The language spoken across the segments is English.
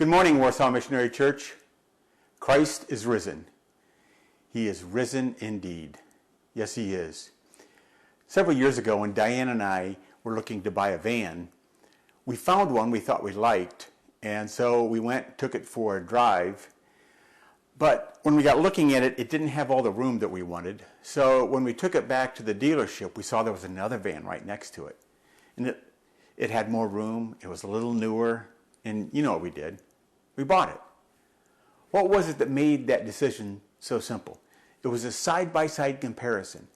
Good morning, Warsaw Missionary Church. Christ is risen. He is risen indeed. Yes, he is. Several years ago, when Diane and I were looking to buy a van, we found one we thought we liked, and so we took it for a drive. But when we got looking at it, it didn't have all the room that we wanted. So when we took it back to the dealership, we saw there was another van right next to it. And it had more room, it was a little newer, and you know what we did. We bought it. What was it that made that decision so simple? It was a side-by-side comparison.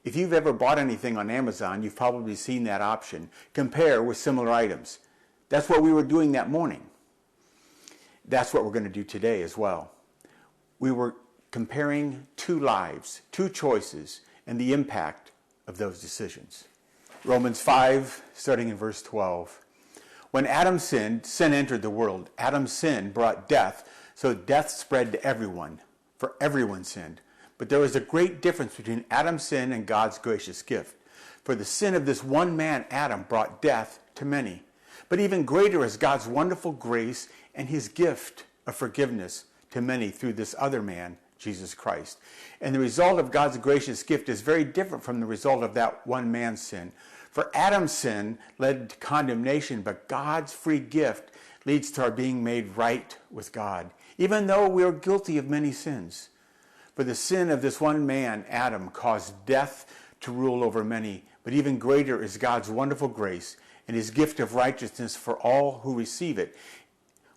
If you've ever bought anything on Amazon, you've probably seen that option. Compare with similar items. That's what we were doing that morning. That's what we're going to do today as well. We were comparing two lives, two choices, and the impact of those decisions. Romans 5, starting in verse 12. When Adam sinned, sin entered the world. Adam's sin brought death, so death spread to everyone, for everyone sinned. But there is a great difference between Adam's sin and God's gracious gift. For the sin of this one man, Adam, brought death to many. But even greater is God's wonderful grace and his gift of forgiveness to many through this other man, Jesus Christ. And the result of God's gracious gift is very different from the result of that one man's sin. For Adam's sin led to condemnation, but God's free gift leads to our being made right with God, even though we are guilty of many sins. For the sin of this one man, Adam, caused death to rule over many, but even greater is God's wonderful grace and his gift of righteousness for all who receive it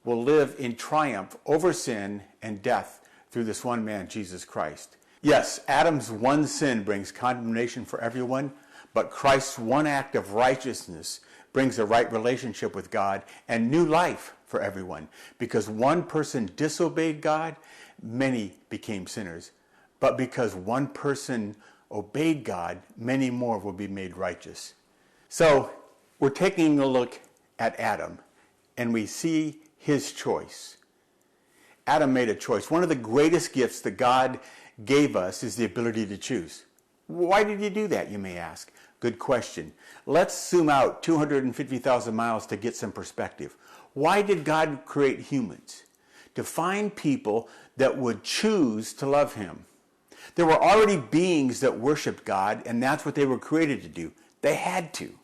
will live in triumph over sin and death through this one man, Jesus Christ. Yes, Adam's one sin brings condemnation for everyone, but Christ's one act of righteousness brings a right relationship with God and new life for everyone. Because one person disobeyed God, many became sinners. But because one person obeyed God, many more will be made righteous. So we're taking a look at Adam, and we see his choice. Adam made a choice. One of the greatest gifts that God gave us is the ability to choose. Why did he do that, you may ask? Good question. Let's zoom out 250,000 miles to get some perspective. Why did God create humans? To find people that would choose to love him. There were already beings that worshiped God, and that's what they were created to do. They had to.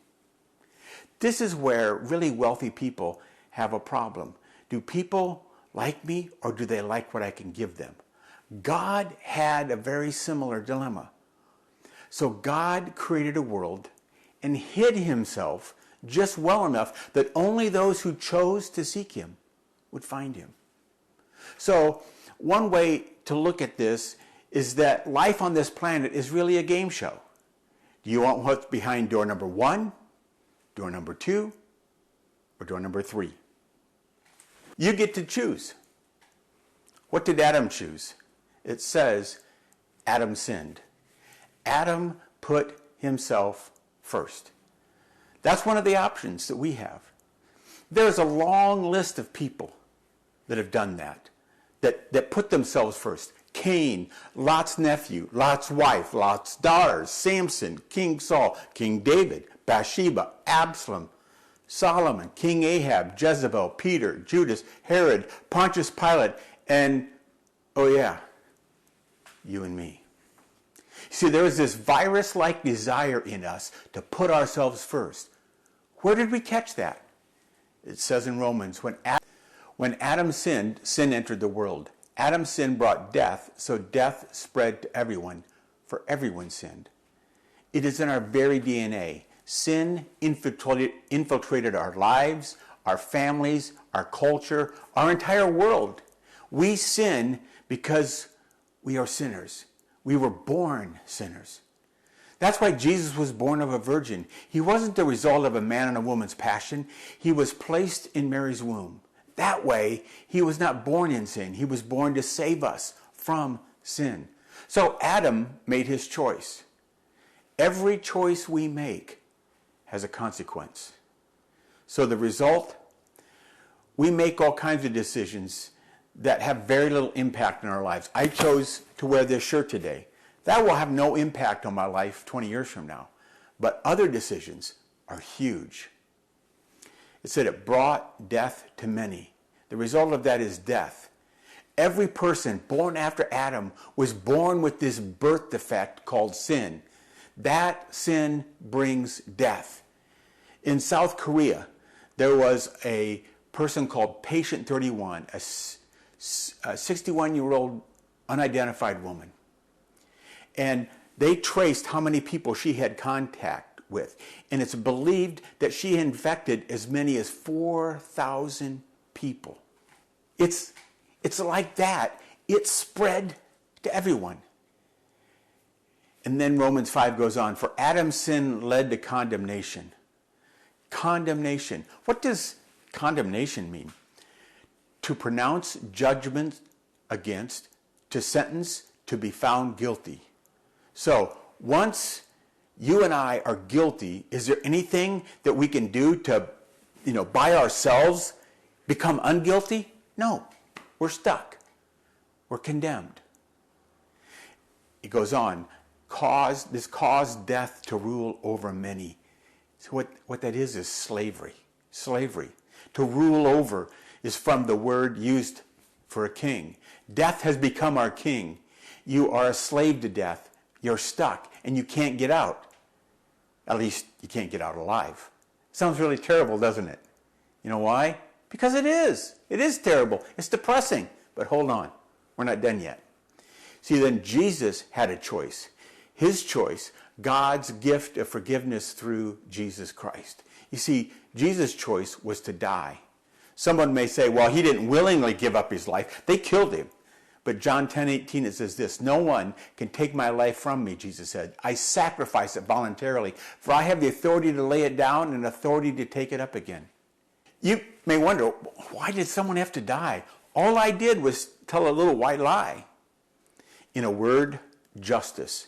This is where really wealthy people have a problem. Do people like me, or do they like what I can give them? God had a very similar dilemma. So God created a world and hid himself just well enough that only those who chose to seek him would find him. So one way to look at this is that life on this planet is really a game show. Do you want what's behind door number 1, door number 2, or door number 3? You get to choose. What did Adam choose? It says Adam sinned. Adam put himself first. That's one of the options that we have. There's a long list of people that have done that put themselves first. Cain, Lot's nephew, Lot's wife, Lot's daughters, Samson, King Saul, King David, Bathsheba, Absalom, Solomon, King Ahab, Jezebel, Peter, Judas, Herod, Pontius Pilate, and, oh yeah, you and me. See, there is this virus-like desire in us to put ourselves first. Where did we catch that? It says in Romans, when Adam sinned, sin entered the world. Adam's sin brought death, so death spread to everyone, for everyone sinned. It is in our very DNA. Sin infiltrated our lives, our families, our culture, our entire world. We sin because we are sinners. We were born sinners. That's why Jesus was born of a virgin. He wasn't the result of a man and a woman's passion. He was placed in Mary's womb. That way, he was not born in sin. He was born to save us from sin. So Adam made his choice. Every choice we make has a consequence. So the result, we make all kinds of decisions that have very little impact in our lives. I chose to wear this shirt today. That will have no impact on my life 20 years from now. But other decisions are huge. It said it brought death to many. The result of that is death. Every person born after Adam was born with this birth defect called sin. That sin brings death. In South Korea, there was a person called Patient 31, a 61-year-old unidentified woman. And they traced how many people she had contact with. And it's believed that she infected as many as 4,000 people. It's like that. It spread to everyone. And then Romans 5 goes on, for Adam's sin led to condemnation. Condemnation. What does condemnation mean? To pronounce judgment against, to sentence, to be found guilty. So once you and I are guilty, is there anything that we can do to, by ourselves become unguilty? No. We're stuck. We're condemned. It goes on. This caused death to rule over many. So what that is slavery. Slavery. To rule over is from the word used for a king. Death has become our king. You are a slave to death. You're stuck and you can't get out. At least you can't get out alive. Sounds really terrible, doesn't it? You know why? Because it is. It is terrible. It's depressing. But hold on. We're not done yet. See, then Jesus had a choice. His choice, God's gift of forgiveness through Jesus Christ. You see, Jesus' choice was to die. Someone may say, well, he didn't willingly give up his life. They killed him. But John 10:18, it says this, no one can take my life from me, Jesus said. I sacrifice it voluntarily, for I have the authority to lay it down and authority to take it up again. You may wonder, why did someone have to die? All I did was tell a little white lie. In a word, justice.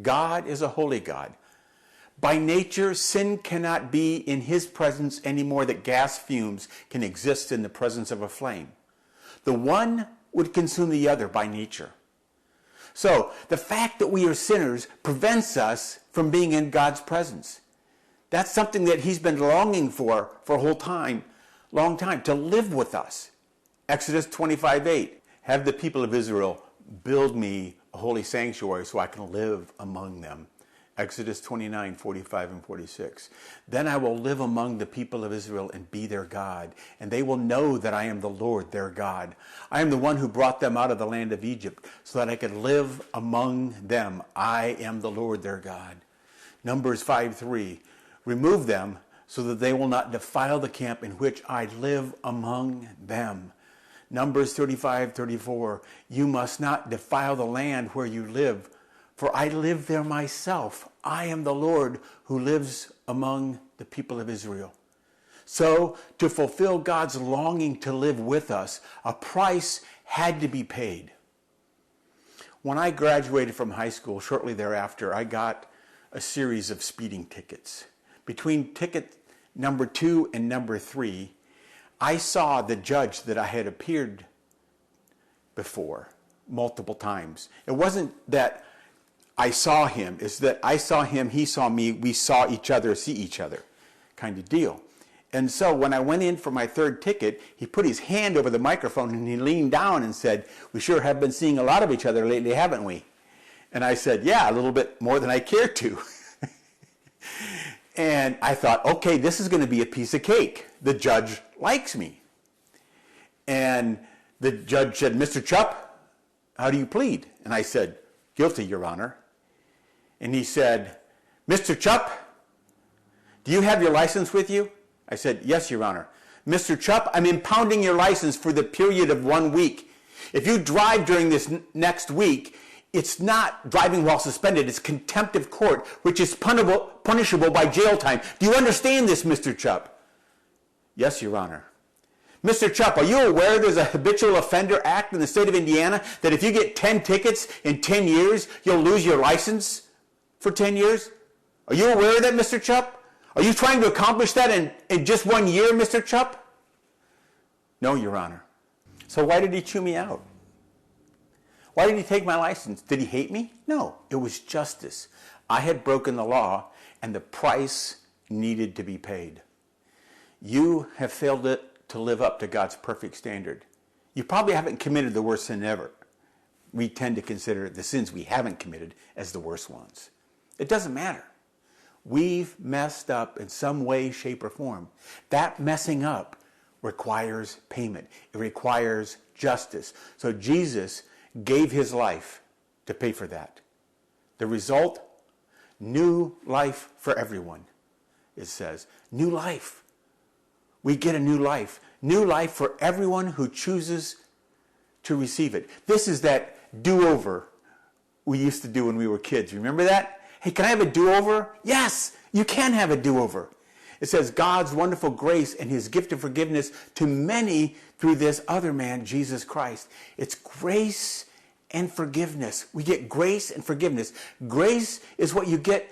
God is a holy God. By nature, sin cannot be in his presence any more than gas fumes can exist in the presence of a flame. The one would consume the other by nature. So, the fact that we are sinners prevents us from being in God's presence. That's something that he's been longing for a long time, to live with us. Exodus 25:8, have the people of Israel build me a holy sanctuary so I can live among them. Exodus 29:45 and 46. Then I will live among the people of Israel and be their God, and they will know that I am the Lord their God. I am the one who brought them out of the land of Egypt so that I could live among them. I am the Lord their God. Numbers 5:3. Remove them so that they will not defile the camp in which I live among them. Numbers 35:34. You must not defile the land where you live, for I live there myself. I am the Lord who lives among the people of Israel. So, to fulfill God's longing to live with us, a price had to be paid. When I graduated from high school, shortly thereafter, I got a series of speeding tickets. Between ticket number 2 and number 3, I saw the judge that I had appeared before multiple times. It wasn't that I saw him, it's that I saw him, he saw me, we saw each other see each other kind of deal. And so when I went in for my third ticket, he put his hand over the microphone and he leaned down and said, we sure have been seeing a lot of each other lately, haven't we? And I said, yeah, a little bit more than I care to. And I thought, okay, this is going to be a piece of cake. The judge likes me. And the judge said, Mr. Chupp, how do you plead? And I said, guilty, Your Honor. And he said, Mr. Chupp, do you have your license with you? I said, yes, Your Honor. Mr. Chupp, I'm impounding your license for the period of 1 week. If you drive during this next week, it's not driving while suspended. It's contempt of court, which is punishable by jail time. Do you understand this, Mr. Chupp? Yes, Your Honor. Mr. Chupp, are you aware there's a Habitual Offender Act in the state of Indiana that if you get 10 tickets in 10 years, you'll lose your license for 10 years? Are you aware of that, Mr. Chupp? Are you trying to accomplish that in just 1 year, Mr. Chupp? No, Your Honor. So why did he chew me out? Why did he take my license? Did he hate me? No, it was justice. I had broken the law and the price needed to be paid. You have failed to to live up to God's perfect standard. You probably haven't committed the worst sin ever. We tend to consider the sins we haven't committed as the worst ones. It doesn't matter. We've messed up in some way, shape, or form. That messing up requires payment. It requires justice. So Jesus gave his life to pay for that. The result, new life for everyone, it says. New life. We get a new life. New life for everyone who chooses to receive it. This is that do-over we used to do when we were kids. Remember that? Hey, can I have a do-over? Yes, you can have a do-over. It says God's wonderful grace and his gift of forgiveness to many through this other man, Jesus Christ. It's grace and forgiveness. We get grace and forgiveness. Grace is what you get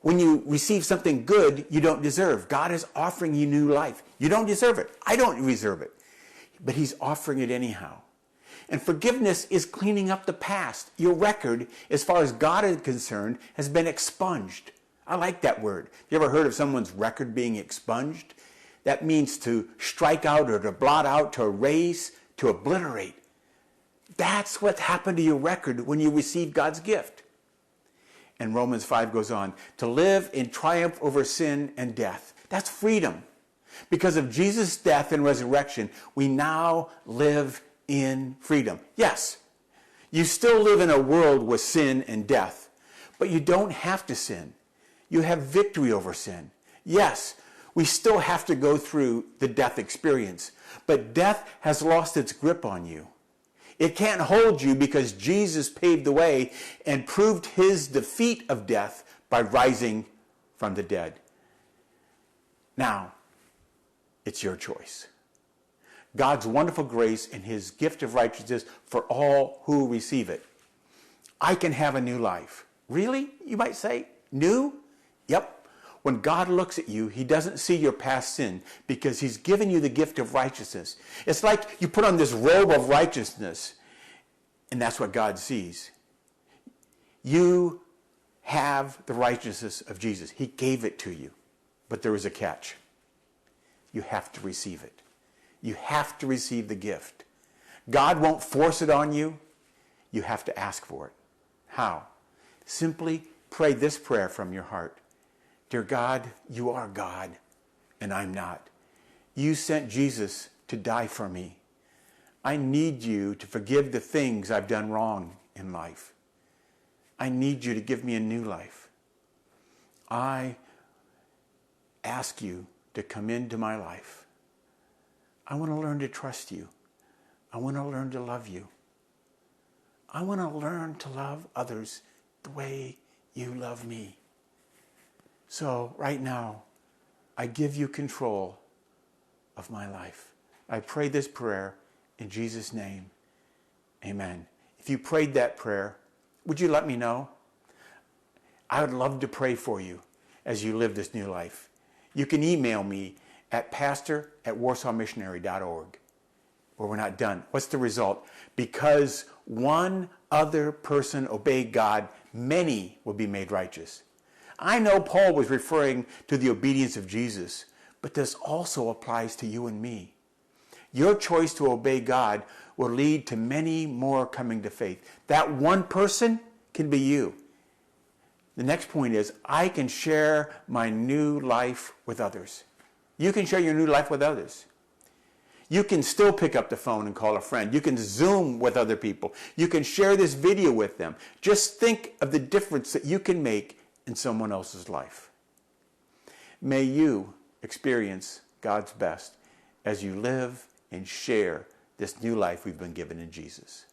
when you receive something good you don't deserve. God is offering you new life. You don't deserve it. I don't deserve it. But he's offering it anyhow. And forgiveness is cleaning up the past. Your record, as far as God is concerned, has been expunged. I like that word. You ever heard of someone's record being expunged? That means to strike out or to blot out, to erase, to obliterate. That's what happened to your record when you received God's gift. And Romans 5 goes on, to live in triumph over sin and death. That's freedom. Because of Jesus' death and resurrection, we now live in freedom. Yes, you still live in a world with sin and death, but you don't have to sin. You have victory over sin. Yes, we still have to go through the death experience, but death has lost its grip on you. It can't hold you because Jesus paved the way and proved his defeat of death by rising from the dead. Now, it's your choice. God's wonderful grace and his gift of righteousness for all who receive it. I can have a new life. Really? You might say, new? Yep. When God looks at you, he doesn't see your past sin because he's given you the gift of righteousness. It's like you put on this robe of righteousness, and that's what God sees. You have the righteousness of Jesus. He gave it to you, but there is a catch. You have to receive it. You have to receive the gift. God won't force it on you. You have to ask for it. How? Simply pray this prayer from your heart. Dear God, you are God, and I'm not. You sent Jesus to die for me. I need you to forgive the things I've done wrong in life. I need you to give me a new life. I ask you to come into my life. I want to learn to trust you. I want to learn to love you. I want to learn to love others the way you love me. So right now, I give you control of my life. I pray this prayer in Jesus' name. Amen. If you prayed that prayer, would you let me know? I would love to pray for you as you live this new life. You can email me at pastor@warsawmissionary.org. But we're not done. What's the result? Because one other person obeyed God, many will be made righteous. I know Paul was referring to the obedience of Jesus, but this also applies to you and me. Your choice to obey God will lead to many more coming to faith. That one person can be you. The next point is, I can share my new life with others. You can share your new life with others. You can still pick up the phone and call a friend. You can Zoom with other people. You can share this video with them. Just think of the difference that you can make in someone else's life. May you experience God's best as you live and share this new life we've been given in Jesus.